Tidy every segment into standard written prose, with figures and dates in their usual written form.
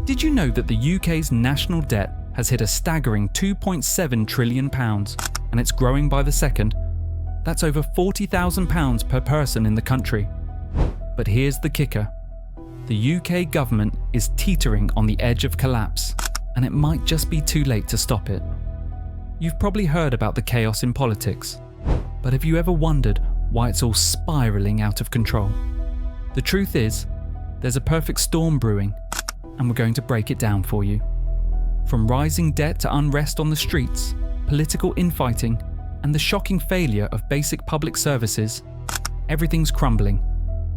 Did you know that the UK's national debt has hit a staggering £2.7 trillion and it's growing by the second? That's over £40,000 per person in the country. But here's the kicker. The UK government is teetering on the edge of collapse, and it might just be too late to stop it. You've probably heard about the chaos in politics, but have you ever wondered why it's all spiralling out of control? The truth is, there's a perfect storm brewing, and we're going to break it down for you. From rising debt to unrest on the streets, political infighting, and the shocking failure of basic public services, everything's crumbling,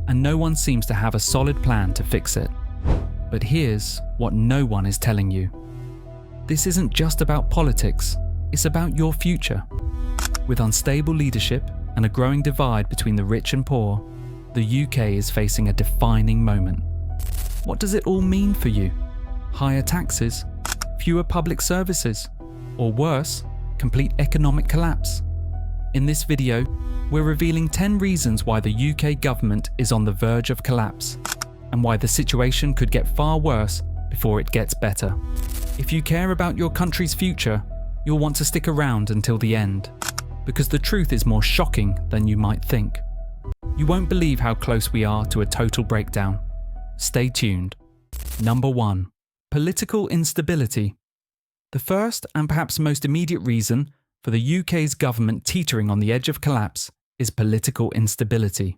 and no one seems to have a solid plan to fix it. But here's what no one is telling you. This isn't just about politics, it's about your future. With unstable leadership and a growing divide between the rich and poor, the UK is facing a defining moment. What does it all mean for you? Higher taxes? Fewer public services? Or worse, complete economic collapse? In this video, we're revealing 10 reasons why the UK government is on the verge of collapse, and why the situation could get far worse before it gets better. If you care about your country's future, you'll want to stick around until the end, because the truth is more shocking than you might think. You won't believe how close we are to a total breakdown. Stay tuned. Number 1. Political instability. The first and perhaps most immediate reason for the UK's government teetering on the edge of collapse is political instability.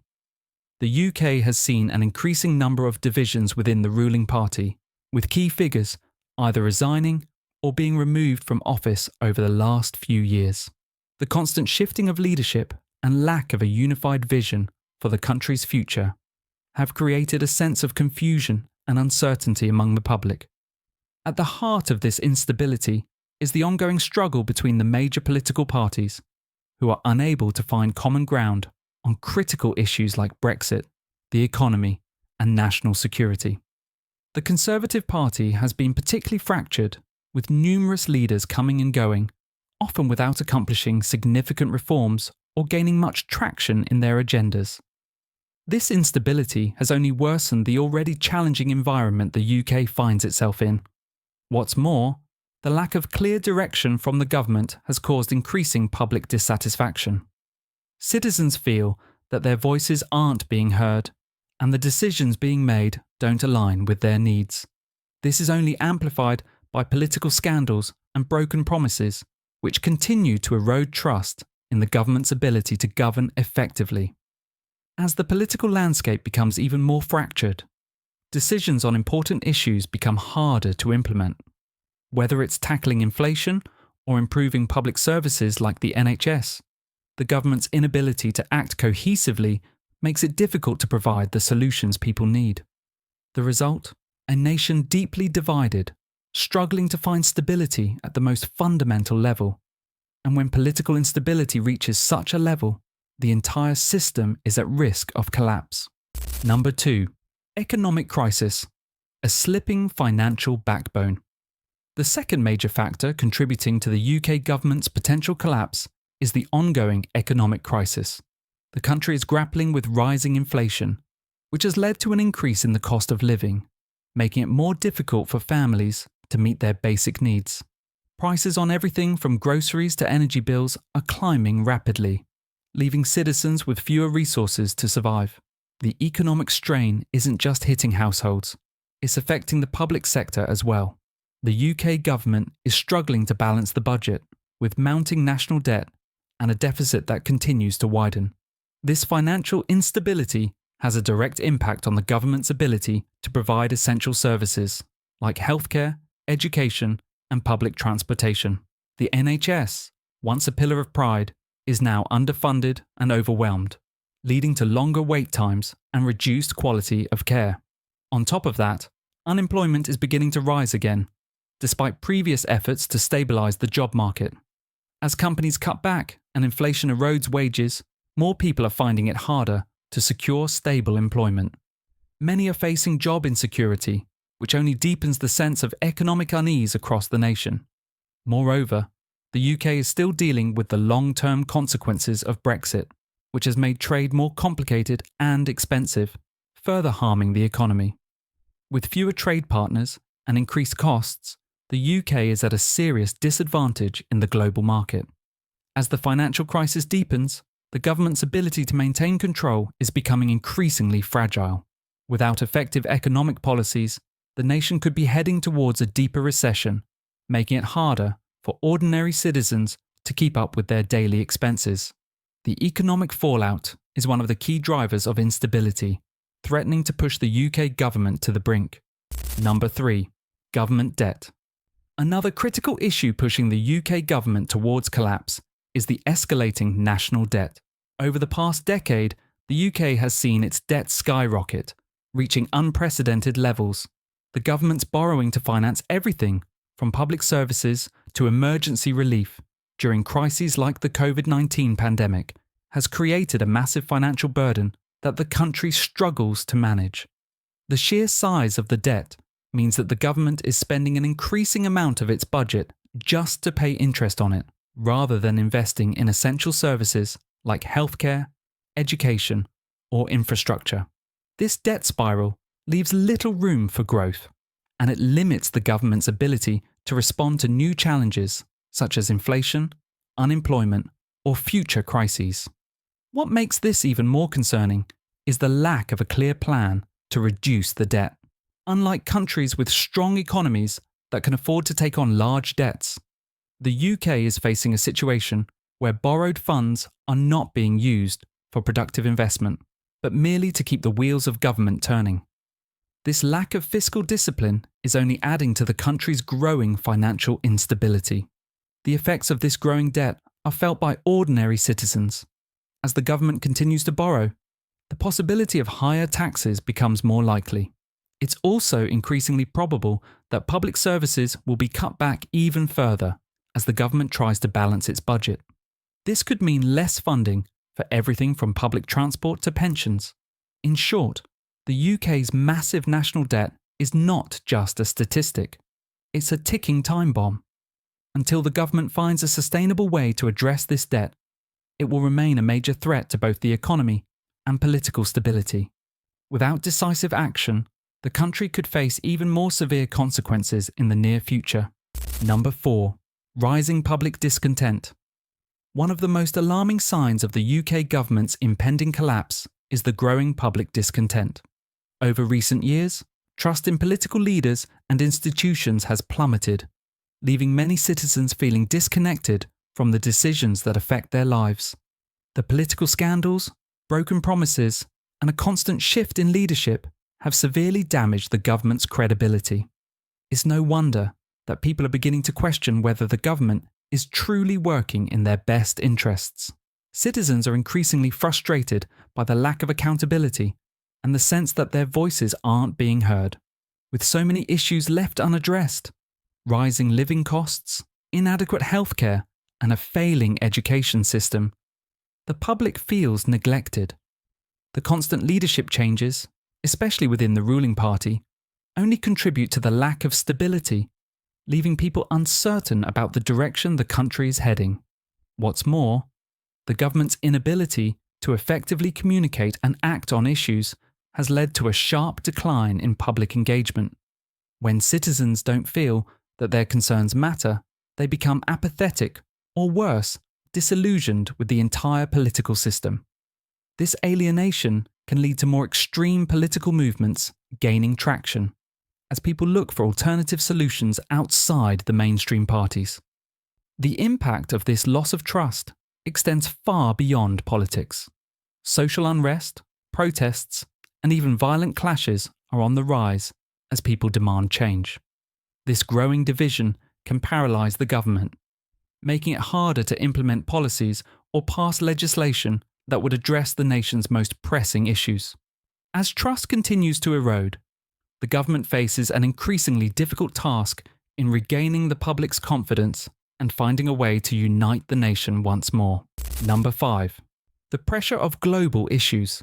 The UK has seen an increasing number of divisions within the ruling party, with key figures either resigning or being removed from office over the last few years. The constant shifting of leadership and lack of a unified vision for the country's future have created a sense of confusion and uncertainty among the public. At the heart of this instability is the ongoing struggle between the major political parties, who are unable to find common ground on critical issues like Brexit, the economy, and national security. The Conservative Party has been particularly fractured, with numerous leaders coming and going, often without accomplishing significant reforms or gaining much traction in their agendas. This instability has only worsened the already challenging environment the UK finds itself in. What's more, the lack of clear direction from the government has caused increasing public dissatisfaction. Citizens feel that their voices aren't being heard, and the decisions being made don't align with their needs. This is only amplified by political scandals and broken promises, which continue to erode trust in the government's ability to govern effectively. As the political landscape becomes even more fractured, decisions on important issues become harder to implement. Whether it's tackling inflation or improving public services like the NHS, the government's inability to act cohesively makes it difficult to provide the solutions people need. The result? A nation deeply divided, struggling to find stability at the most fundamental level. And when political instability reaches such a level, the entire system is at risk of collapse. Number 2. Economic crisis. A slipping financial backbone. The second major factor contributing to the UK government's potential collapse is the ongoing economic crisis. The country is grappling with rising inflation, which has led to an increase in the cost of living, making it more difficult for families to meet their basic needs. Prices on everything from groceries to energy bills are climbing rapidly, leaving citizens with fewer resources to survive. The economic strain isn't just hitting households, it's affecting the public sector as well. The UK government is struggling to balance the budget, with mounting national debt and a deficit that continues to widen. This financial instability has a direct impact on the government's ability to provide essential services, like healthcare, education, and public transportation. The NHS, once a pillar of pride, is now underfunded and overwhelmed, leading to longer wait times and reduced quality of care. On top of that, unemployment is beginning to rise again, despite previous efforts to stabilise the job market. As companies cut back and inflation erodes wages, more people are finding it harder to secure stable employment. Many are facing job insecurity, which only deepens the sense of economic unease across the nation. Moreover, the UK is still dealing with the long-term consequences of Brexit, which has made trade more complicated and expensive, further harming the economy. With fewer trade partners and increased costs, the UK is at a serious disadvantage in the global market. As the financial crisis deepens, the government's ability to maintain control is becoming increasingly fragile. Without effective economic policies, the nation could be heading towards a deeper recession, making it harder for ordinary citizens to keep up with their daily expenses. The economic fallout is one of the key drivers of instability, threatening to push the UK government to the brink. Number 3. Government debt. Another critical issue pushing the UK government towards collapse is the escalating national debt. Over the past decade, the UK has seen its debt skyrocket, reaching unprecedented levels. The government's borrowing to finance everything from public services to emergency relief during crises like the COVID-19 pandemic has created a massive financial burden that the country struggles to manage. The sheer size of the debt means that the government is spending an increasing amount of its budget just to pay interest on it, rather than investing in essential services like healthcare, education, or infrastructure. This debt spiral leaves little room for growth, and it limits the government's ability to respond to new challenges such as inflation, unemployment, or future crises. What makes this even more concerning is the lack of a clear plan to reduce the debt. Unlike countries with strong economies that can afford to take on large debts, the UK is facing a situation where borrowed funds are not being used for productive investment, but merely to keep the wheels of government turning. This lack of fiscal discipline is only adding to the country's growing financial instability. The effects of this growing debt are felt by ordinary citizens. As the government continues to borrow, the possibility of higher taxes becomes more likely. It's also increasingly probable that public services will be cut back even further as the government tries to balance its budget. This could mean less funding for everything from public transport to pensions. In short, the UK's massive national debt is not just a statistic. It's a ticking time bomb. Until the government finds a sustainable way to address this debt, it will remain a major threat to both the economy and political stability. Without decisive action, the country could face even more severe consequences in the near future. Number 4. Rising public discontent. One of the most alarming signs of the UK government's impending collapse is the growing public discontent. Over recent years, trust in political leaders and institutions has plummeted, leaving many citizens feeling disconnected from the decisions that affect their lives. The political scandals, broken promises, and a constant shift in leadership have severely damaged the government's credibility. It's no wonder that people are beginning to question whether the government is truly working in their best interests. Citizens are increasingly frustrated by the lack of accountability and the sense that their voices aren't being heard. With so many issues left unaddressed, rising living costs, inadequate healthcare, and a failing education system, the public feels neglected. The constant leadership changes, especially within the ruling party, only contribute to the lack of stability, leaving people uncertain about the direction the country is heading. What's more, the government's inability to effectively communicate and act on issues has led to a sharp decline in public engagement. When citizens don't feel that their concerns matter, they become apathetic, or worse, disillusioned with the entire political system. This alienation can lead to more extreme political movements gaining traction, as people look for alternative solutions outside the mainstream parties. The impact of this loss of trust extends far beyond politics. Social unrest, protests, and even violent clashes are on the rise as people demand change. This growing division can paralyze the government, making it harder to implement policies or pass legislation that would address the nation's most pressing issues. As trust continues to erode, the government faces an increasingly difficult task in regaining the public's confidence and finding a way to unite the nation once more. Number 5. The pressure of global issues.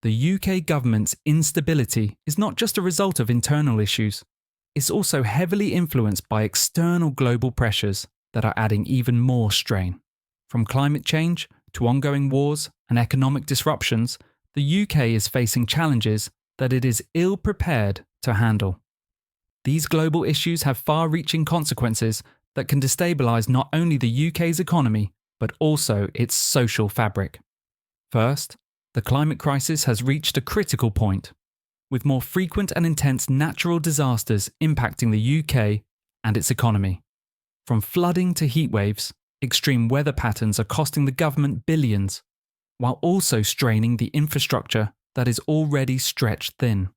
The UK government's instability is not just a result of internal issues, it's also heavily influenced by external global pressures that are adding even more strain. From climate change to ongoing wars and economic disruptions, the UK is facing challenges that it is ill-prepared to handle. These global issues have far-reaching consequences that can destabilise not only the UK's economy, but also its social fabric. First, the climate crisis has reached a critical point, with more frequent and intense natural disasters impacting the UK and its economy. From flooding to heatwaves, extreme weather patterns are costing the government billions, while also straining the infrastructure that is already stretched thin.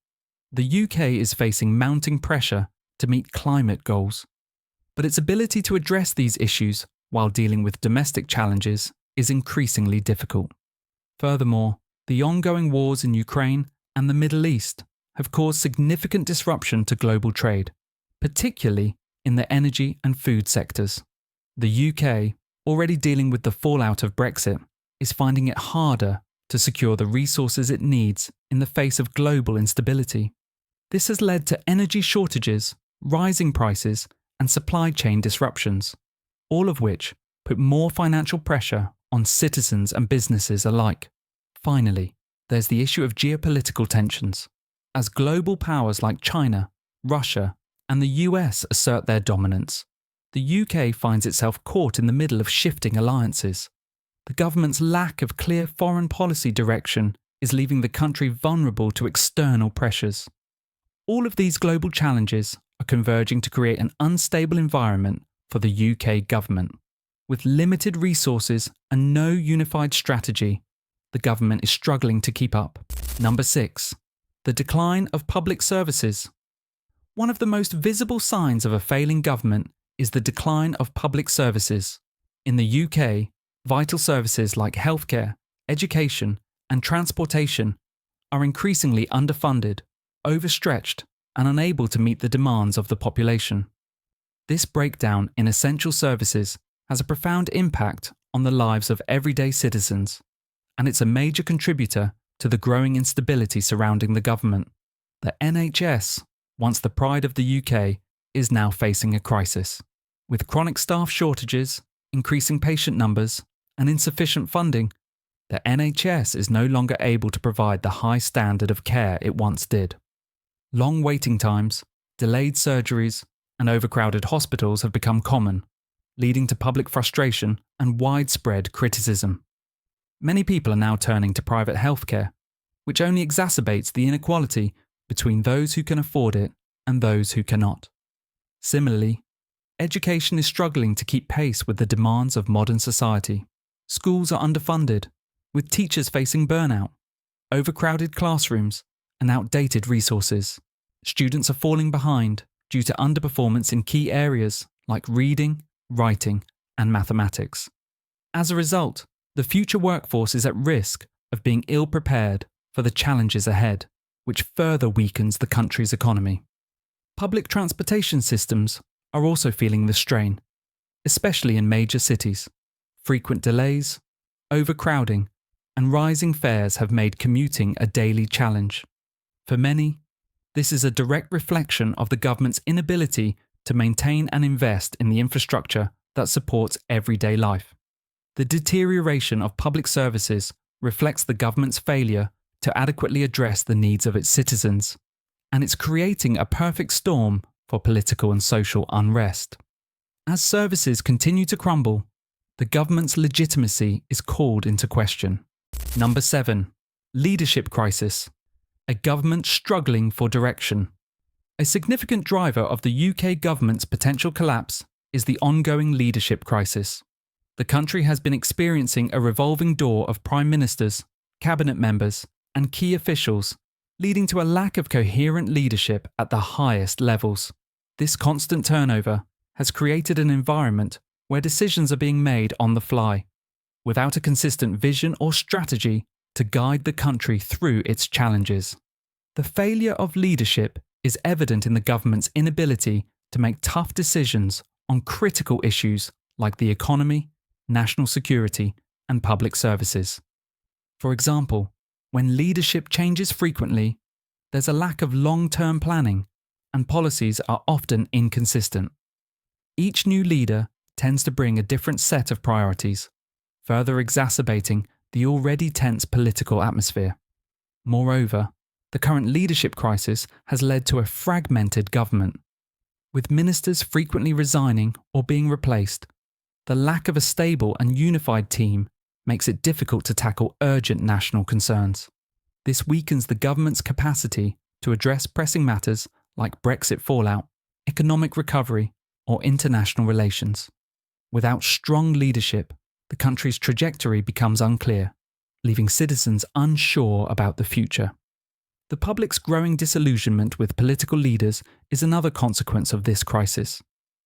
The UK is facing mounting pressure to meet climate goals, but its ability to address these issues while dealing with domestic challenges is increasingly difficult. Furthermore, the ongoing wars in Ukraine and the Middle East have caused significant disruption to global trade, particularly in the energy and food sectors. The UK, already dealing with the fallout of Brexit, is finding it harder to secure the resources it needs in the face of global instability. This has led to energy shortages, rising prices, and supply chain disruptions, all of which put more financial pressure on citizens and businesses alike. Finally, there's the issue of geopolitical tensions. As global powers like China, Russia, and the US assert their dominance, the UK finds itself caught in the middle of shifting alliances. The government's lack of clear foreign policy direction is leaving the country vulnerable to external pressures. All of these global challenges are converging to create an unstable environment for the UK government. With limited resources and no unified strategy, the government is struggling to keep up. Number 6. The decline of public services. One of the most visible signs of a failing government is the decline of public services. In the UK, vital services like healthcare, education, and transportation are increasingly underfunded, overstretched, and unable to meet the demands of the population. This breakdown in essential services has a profound impact on the lives of everyday citizens, and it's a major contributor to the growing instability surrounding the government. The NHS, once the pride of the UK, is now facing a crisis. With chronic staff shortages, increasing patient numbers, and insufficient funding, the NHS is no longer able to provide the high standard of care it once did. Long waiting times, delayed surgeries, and overcrowded hospitals have become common, leading to public frustration and widespread criticism. Many people are now turning to private healthcare, which only exacerbates the inequality between those who can afford it and those who cannot. Similarly, education is struggling to keep pace with the demands of modern society. Schools are underfunded, with teachers facing burnout, overcrowded classrooms, and outdated resources. Students are falling behind due to underperformance in key areas like reading, writing, and mathematics. As a result, the future workforce is at risk of being ill-prepared for the challenges ahead, which further weakens the country's economy. Public transportation systems are also feeling the strain, especially in major cities. Frequent delays, overcrowding, and rising fares have made commuting a daily challenge. For many, this is a direct reflection of the government's inability to maintain and invest in the infrastructure that supports everyday life. The deterioration of public services reflects the government's failure to adequately address the needs of its citizens, and it's creating a perfect storm for political and social unrest. As services continue to crumble, the government's legitimacy is called into question. Number 7. Leadership crisis. A government struggling for direction. A significant driver of the UK government's potential collapse is the ongoing leadership crisis. The country has been experiencing a revolving door of prime ministers, cabinet members, and key officials, leading to a lack of coherent leadership at the highest levels. This constant turnover has created an environment where decisions are being made on the fly, without a consistent vision or strategy to guide the country through its challenges. The failure of leadership is evident in the government's inability to make tough decisions on critical issues like the economy, national security, and public services. For example, when leadership changes frequently, there's a lack of long-term planning, and policies are often inconsistent. Each new leader tends to bring a different set of priorities, further exacerbating the already tense political atmosphere. Moreover, the current leadership crisis has led to a fragmented government, With ministers frequently resigning or being replaced, the lack of a stable and unified team makes it difficult to tackle urgent national concerns. This weakens the government's capacity to address pressing matters like Brexit fallout, economic recovery, or international relations. Without strong leadership, the country's trajectory becomes unclear, leaving citizens unsure about the future. The public's growing disillusionment with political leaders is another consequence of this crisis.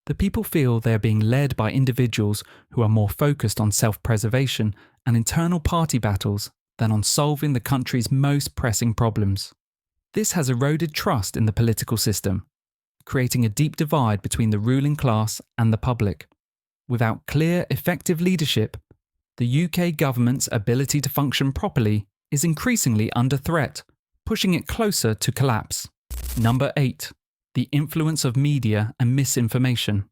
The people feel they are being led by individuals who are more focused on self-preservation and internal party battles than on solving the country's most pressing problems. This has eroded trust in the political system, creating a deep divide between the ruling class and the public. Without clear, effective leadership, the UK government's ability to function properly is increasingly under threat, pushing it closer to collapse. Number 8. The influence of media and misinformation.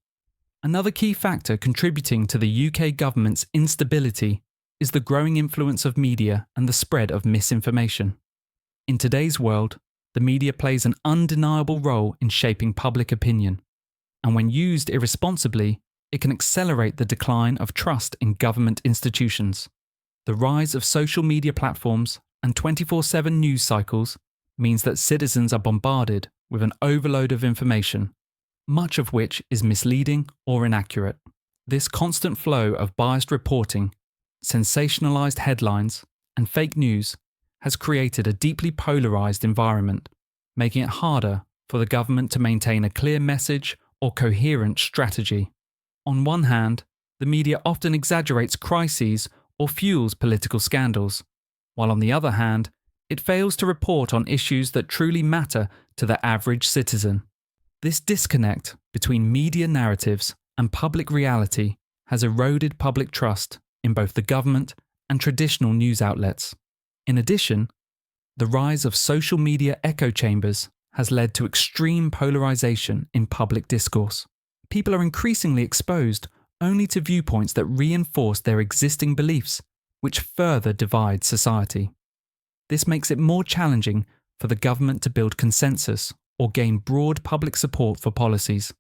Another key factor contributing to the UK government's instability is the growing influence of media and the spread of misinformation. In today's world, the media plays an undeniable role in shaping public opinion, and when used irresponsibly, it can accelerate the decline of trust in government institutions. The rise of social media platforms and 24/7 news cycles means that citizens are bombarded with an overload of information, much of which is misleading or inaccurate. This constant flow of biased reporting, sensationalized headlines, and fake news has created a deeply polarized environment, making it harder for the government to maintain a clear message or coherent strategy. On one hand, the media often exaggerates crises or fuels political scandals, while on the other hand, it fails to report on issues that truly matter to the average citizen. This disconnect between media narratives and public reality has eroded public trust in both the government and traditional news outlets. In addition, the rise of social media echo chambers has led to extreme polarization in public discourse. People are increasingly exposed only to viewpoints that reinforce their existing beliefs, which further divide society. This makes it more challenging for the government to build consensus or gain broad public support for policies.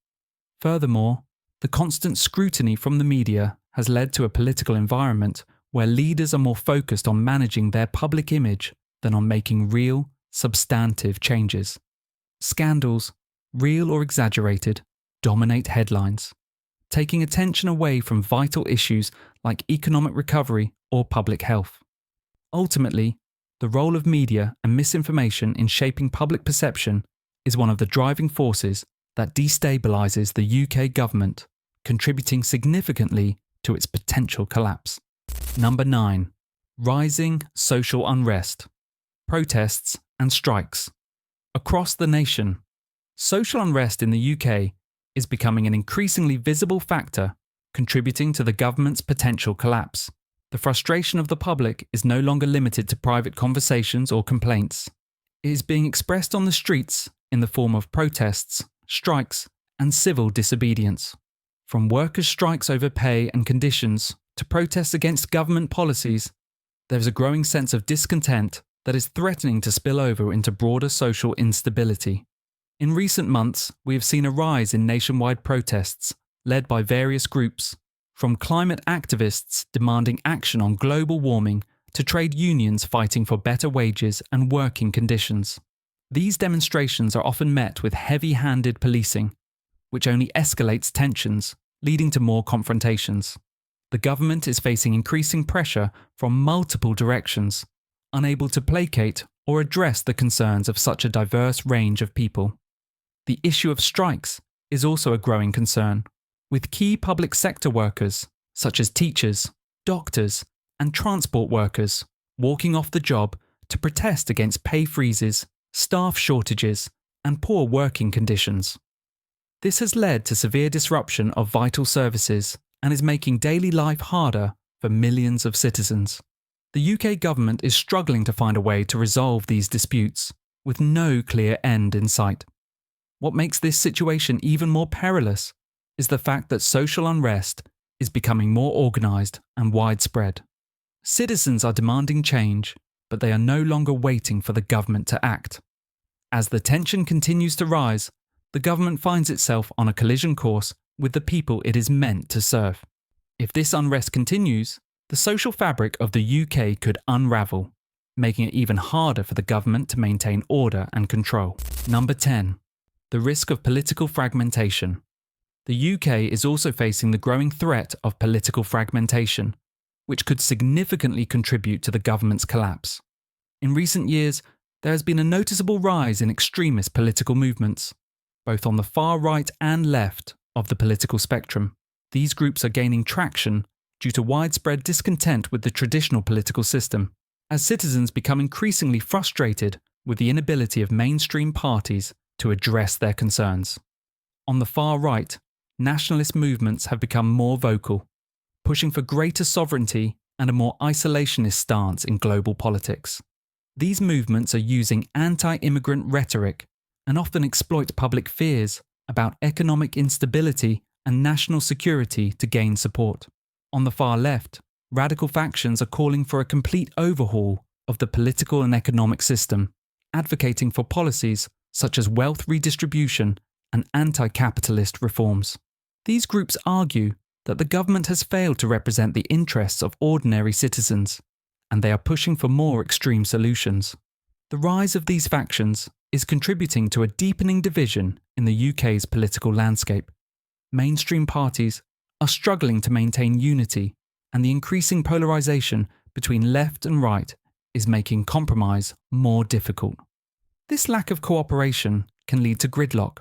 Furthermore, the constant scrutiny from the media has led to a political environment where leaders are more focused on managing their public image than on making real, substantive changes. Scandals, real or exaggerated, dominate headlines, taking attention away from vital issues like economic recovery or public health. Ultimately, the role of media and misinformation in shaping public perception is one of the driving forces that destabilizes the UK government, contributing significantly to its potential collapse. Number 9. Rising social unrest, protests and strikes. Across the nation, social unrest in the UK is becoming an increasingly visible factor contributing to the government's potential collapse. The frustration of the public is no longer limited to private conversations or complaints. It is being expressed on the streets in the form of protests, strikes, and civil disobedience. From workers' strikes over pay and conditions to protests against government policies, there is a growing sense of discontent that is threatening to spill over into broader social instability. In recent months, we have seen a rise in nationwide protests led by various groups, from climate activists demanding action on global warming to trade unions fighting for better wages and working conditions. These demonstrations are often met with heavy-handed policing, which only escalates tensions, leading to more confrontations. The government is facing increasing pressure from multiple directions, unable to placate or address the concerns of such a diverse range of people. The issue of strikes is also a growing concern, with key public sector workers, such as teachers, doctors, and transport workers, walking off the job to protest against pay freezes, staff shortages, and poor working conditions. This has led to severe disruption of vital services and is making daily life harder for millions of citizens. The UK government is struggling to find a way to resolve these disputes, with no clear end in sight. What makes this situation even more perilous is the fact that social unrest is becoming more organised and widespread. Citizens are demanding change, but they are no longer waiting for the government to act. As the tension continues to rise, the government finds itself on a collision course with the people it is meant to serve. If this unrest continues, the social fabric of the UK could unravel, making it even harder for the government to maintain order and control. Number 10. The risk of political fragmentation. The UK is also facing the growing threat of political fragmentation, which could significantly contribute to the government's collapse. In recent years, there has been a noticeable rise in extremist political movements, both on the far right and left of the political spectrum. These groups are gaining traction due to widespread discontent with the traditional political system, as citizens become increasingly frustrated with the inability of mainstream parties to address their concerns. On the far right, nationalist movements have become more vocal, pushing for greater sovereignty and a more isolationist stance in global politics. These movements are using anti-immigrant rhetoric and often exploit public fears about economic instability and national security to gain support. On the far left, radical factions are calling for a complete overhaul of the political and economic system, advocating for policies such as wealth redistribution and anti-capitalist reforms. These groups argue that the government has failed to represent the interests of ordinary citizens, and they are pushing for more extreme solutions. The rise of these factions is contributing to a deepening division in the UK's political landscape. Mainstream parties are struggling to maintain unity, and the increasing polarisation between left and right is making compromise more difficult. This lack of cooperation can lead to gridlock,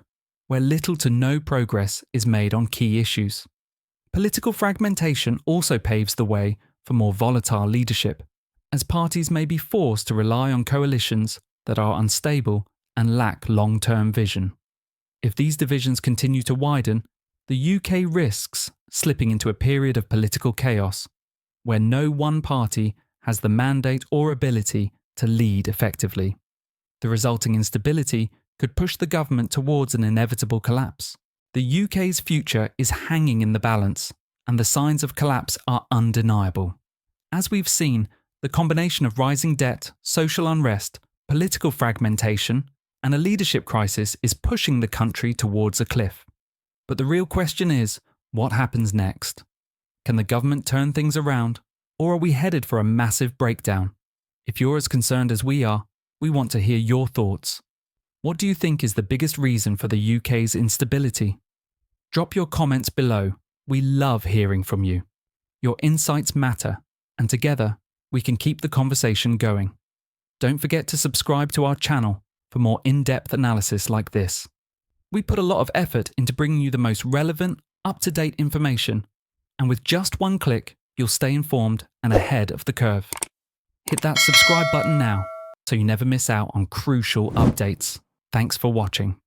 where little to no progress is made on key issues. Political fragmentation also paves the way for more volatile leadership, as parties may be forced to rely on coalitions that are unstable and lack long-term vision. If these divisions continue to widen, the UK risks slipping into a period of political chaos, where no one party has the mandate or ability to lead effectively. The resulting instability could push the government towards an inevitable collapse. The UK's future is hanging in the balance, and the signs of collapse are undeniable. As we've seen, the combination of rising debt, social unrest, political fragmentation, and a leadership crisis is pushing the country towards a cliff. But the real question is, what happens next? Can the government turn things around, or are we headed for a massive breakdown? If you're as concerned as we are, we want to hear your thoughts. What do you think is the biggest reason for the UK's instability? Drop your comments below. We love hearing from you. Your insights matter, and together we can keep the conversation going. Don't forget to subscribe to our channel for more in-depth analysis like this. We put a lot of effort into bringing you the most relevant, up-to-date information, and with just one click, you'll stay informed and ahead of the curve. Hit that subscribe button now so you never miss out on crucial updates. Thanks for watching.